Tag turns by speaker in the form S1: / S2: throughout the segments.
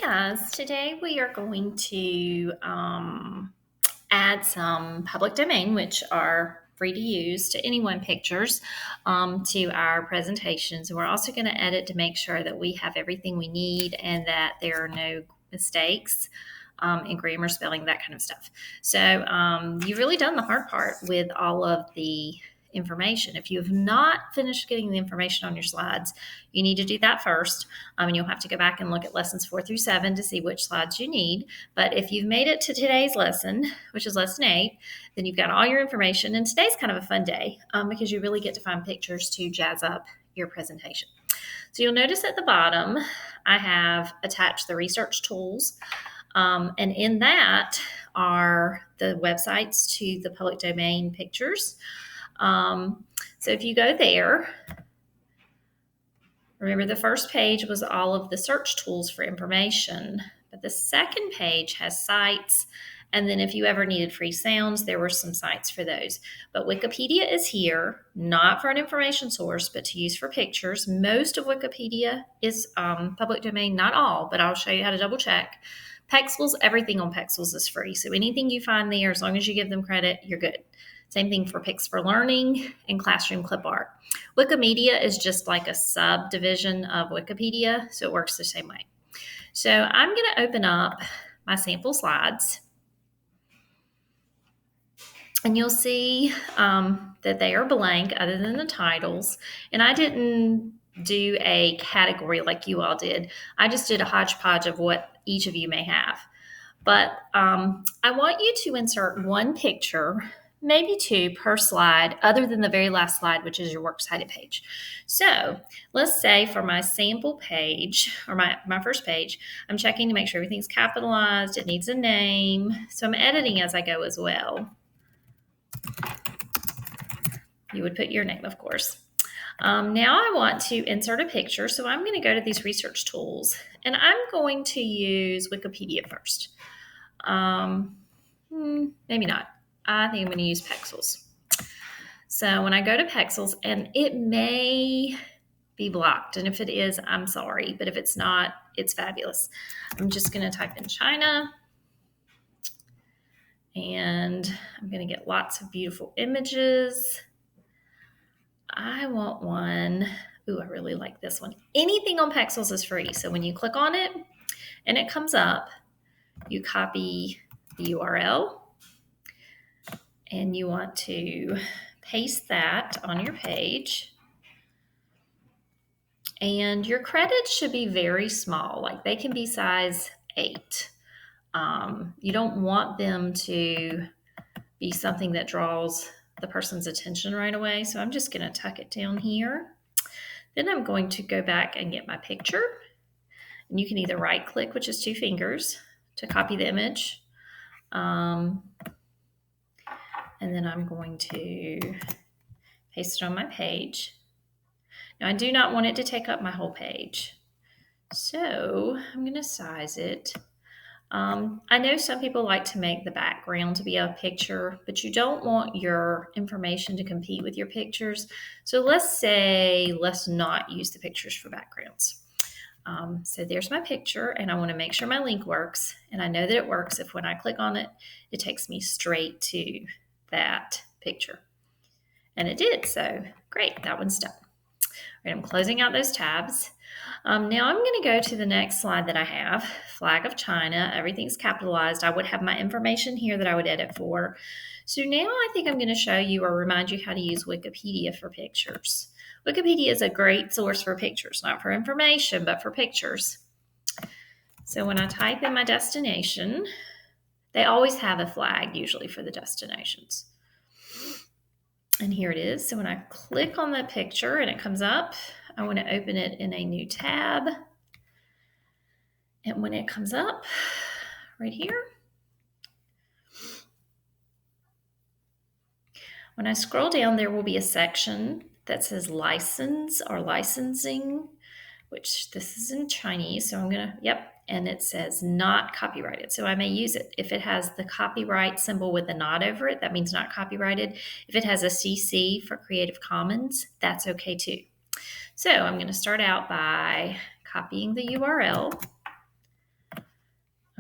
S1: Guys, today we are going to add some public domain, which are free to use to anyone pictures to our presentations. And we're also going to edit to make sure that we have everything we need and that there are no mistakes in grammar, spelling, that kind of stuff. So you've really done the hard part with all of the information. If you have not finished getting the information on your slides, you need to do that first. And you'll have to go back and look at lessons 4 through 7 to see which slides you need. But if you've made it to today's lesson, which is lesson 8, then you've got all your information. And today's kind of a fun day because you really get to find pictures to jazz up your presentation. So you'll notice at the bottom, I have attached the research tools. And in that are the websites to the public domain pictures. So if you go there, remember the first page was all of the search tools for information, but the second page has sites. And then if you ever needed free sounds, there were some sites for those. But Wikipedia is here, not for an information source, but to use for pictures. Most of Wikipedia is public domain, not all, but I'll show you how to double check. Pexels, everything on Pexels is free. So anything you find there, as long as you give them credit, you're good. Same thing for Pix for Learning and Classroom Clip Art. Wikimedia is just like a subdivision of Wikipedia, so it works the same way. So I'm going to open up my sample slides. And you'll see that they are blank other than the titles. And I didn't do a category like you all did. I just did a hodgepodge of what each of you may have. But I want you to insert one picture, maybe two per slide, other than the very last slide, which is your works cited page. So let's say for my sample page, or my first page, I'm checking to make sure everything's capitalized. It needs a name. So I'm editing as I go as well. You would put your name, of course. Now I want to insert a picture, so I'm going to go to these research tools, and I'm going to use Wikipedia first. Maybe not. I think I'm going to use Pexels. So when I go to Pexels, and it may be blocked, and if it is, I'm sorry, but if it's not, it's fabulous. I'm just going to type in China, and I'm going to get lots of beautiful images. I want one. Ooh, I really like this one. Anything on Pexels is free. So when you click on it and it comes up, you copy the URL and you want to paste that on your page. And your credits should be very small, like they can be size 8. You don't want them to be something that draws the person's attention right away. So I'm just going to tuck it down here. Then I'm going to go back and get my picture. And you can either right click, which is 2 fingers, to copy the image. And then I'm going to paste it on my page. Now I do not want it to take up my whole page. So I'm going to size it. I know some people like to make the background to be a picture, but you don't want your information to compete with your pictures. So let's not use the pictures for backgrounds. So there's my picture, and I want to make sure my link works. And I know that it works if when I click on it, it takes me straight to that picture. And it did, so great, that one's done. All right, I'm closing out those tabs. Now I'm going to go to the next slide that I have, Flag of China. Everything's capitalized. I would have my information here that I would edit for. So now I think I'm going to show you or remind you how to use Wikipedia for pictures. Wikipedia is a great source for pictures, not for information, but for pictures. So when I type in my destination, they always have a flag usually for the destinations. And here it is. So when I click on the picture and it comes up, I want to open it in a new tab. And when it comes up right here, when I scroll down, there will be a section that says license or licensing, which this is in Chinese. So I'm going to, and it says not copyrighted. So I may use it. If it has the copyright symbol with a not over it, that means not copyrighted. If it has a CC for Creative Commons, that's okay too. So I'm going to start out by copying the URL.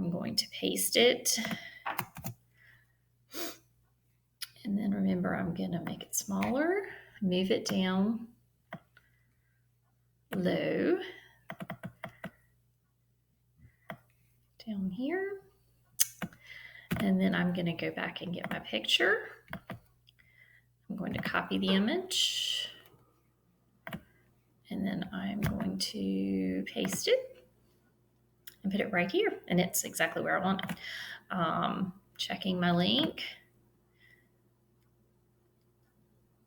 S1: I'm going to paste it. And then remember, I'm going to make it smaller, move it down low, down here. And then I'm going to go back and get my picture. I'm going to copy the image. And then I'm going to paste it and put it right here. And it's exactly where I want it. Checking my link.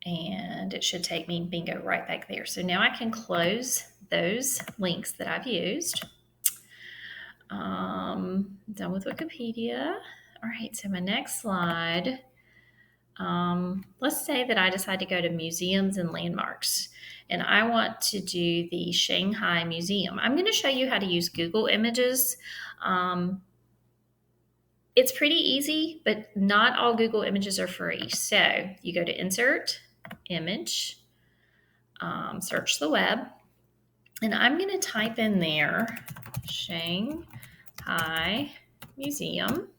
S1: And it should take me, bingo, right back there. So now I can close those links that I've used. Done with Wikipedia. All right, so my next slide. Let's say that I decide to go to museums and landmarks, and I want to do the Shanghai Museum. I'm going to show you how to use Google Images. It's pretty easy, but not all Google Images are free. So you go to Insert, Image, search the web, and I'm going to type in there Shanghai Museum.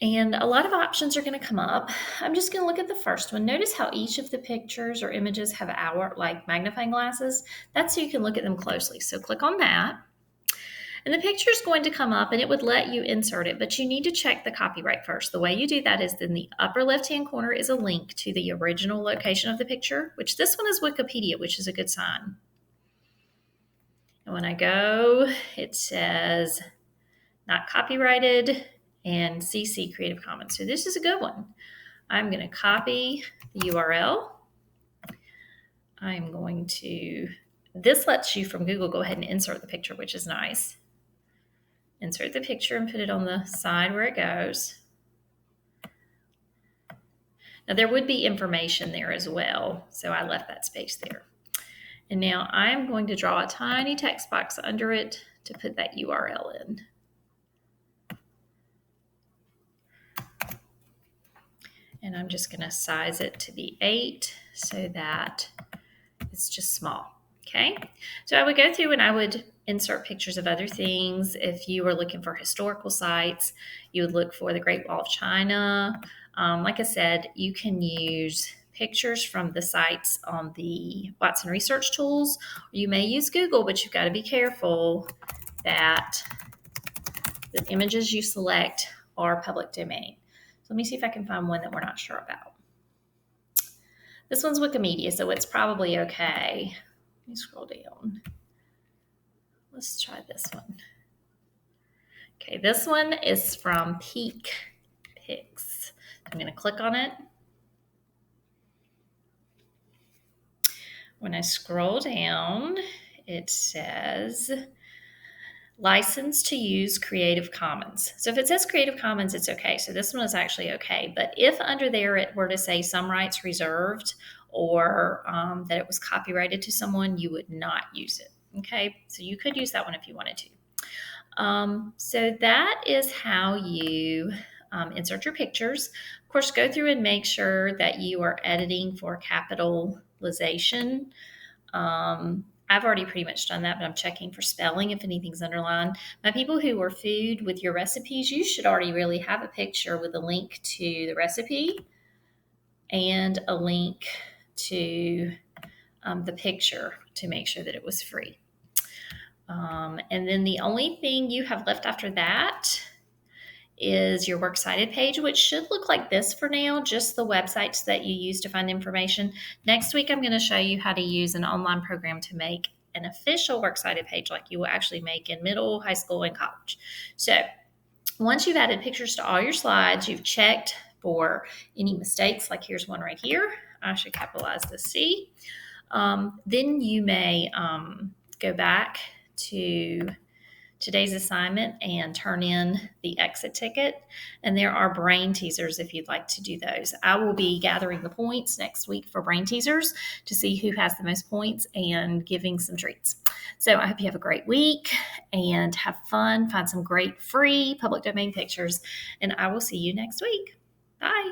S1: And a lot of options are going to come up. I'm just going to look at the first one. Notice how each of the pictures or images have magnifying glasses. That's so you can look at them closely. So click on that. And the picture is going to come up and it would let you insert it, but you need to check the copyright first. The way you do that is in the upper left-hand corner is a link to the original location of the picture, which this one is Wikipedia, which is a good sign. And when I go, it says not copyrighted and CC Creative Commons. So this is a good one. I'm going to copy the URL. I'm going to, this lets you from Google go ahead and insert the picture, which is nice. Insert the picture and put it on the side where it goes. Now there would be information there as well, so I left that space there. And now I'm going to draw a tiny text box under it to put that URL in. And I'm just going to size it to be 8 so that it's just small. Okay, so I would go through and I would insert pictures of other things. If you were looking for historical sites, you would look for the Great Wall of China. Like I said, you can use pictures from the sites on the Watson Research Tools. You may use Google, but you've got to be careful that the images you select are public domain. So let me see if I can find one that we're not sure about. This one's Wikimedia, so it's probably okay. Let me scroll down. Let's try this one. Okay, this one is from Peak Pics. I'm going to click on it. When I scroll down, it says license to use Creative Commons. So if it says Creative Commons, it's okay. So this one is actually okay. But if under there it were to say some rights reserved or that it was copyrighted to someone, you would not use it. Okay, so you could use that one if you wanted to. So that is how you insert your pictures. Of course, go through and make sure that you are editing for capitalization. I've already pretty much done that, but I'm checking for spelling if anything's underlined. My people who are food with your recipes, you should already really have a picture with a link to the recipe and a link to the picture to make sure that it was free. And then the only thing you have left after that is your Works Cited page, which should look like this for now, just the websites that you use to find information. Next week, I'm going to show you how to use an online program to make an official Works Cited page like you will actually make in middle, high school, and college. So once you've added pictures to all your slides, you've checked for any mistakes, like here's one right here. I should capitalize the C. Then you may go back to today's assignment and turn in the exit ticket. And there are brain teasers if you'd like to do those. I will be gathering the points next week for brain teasers to see who has the most points and giving some treats. So I hope you have a great week and have fun. Find some great free public domain pictures. And I will see you next week. Bye.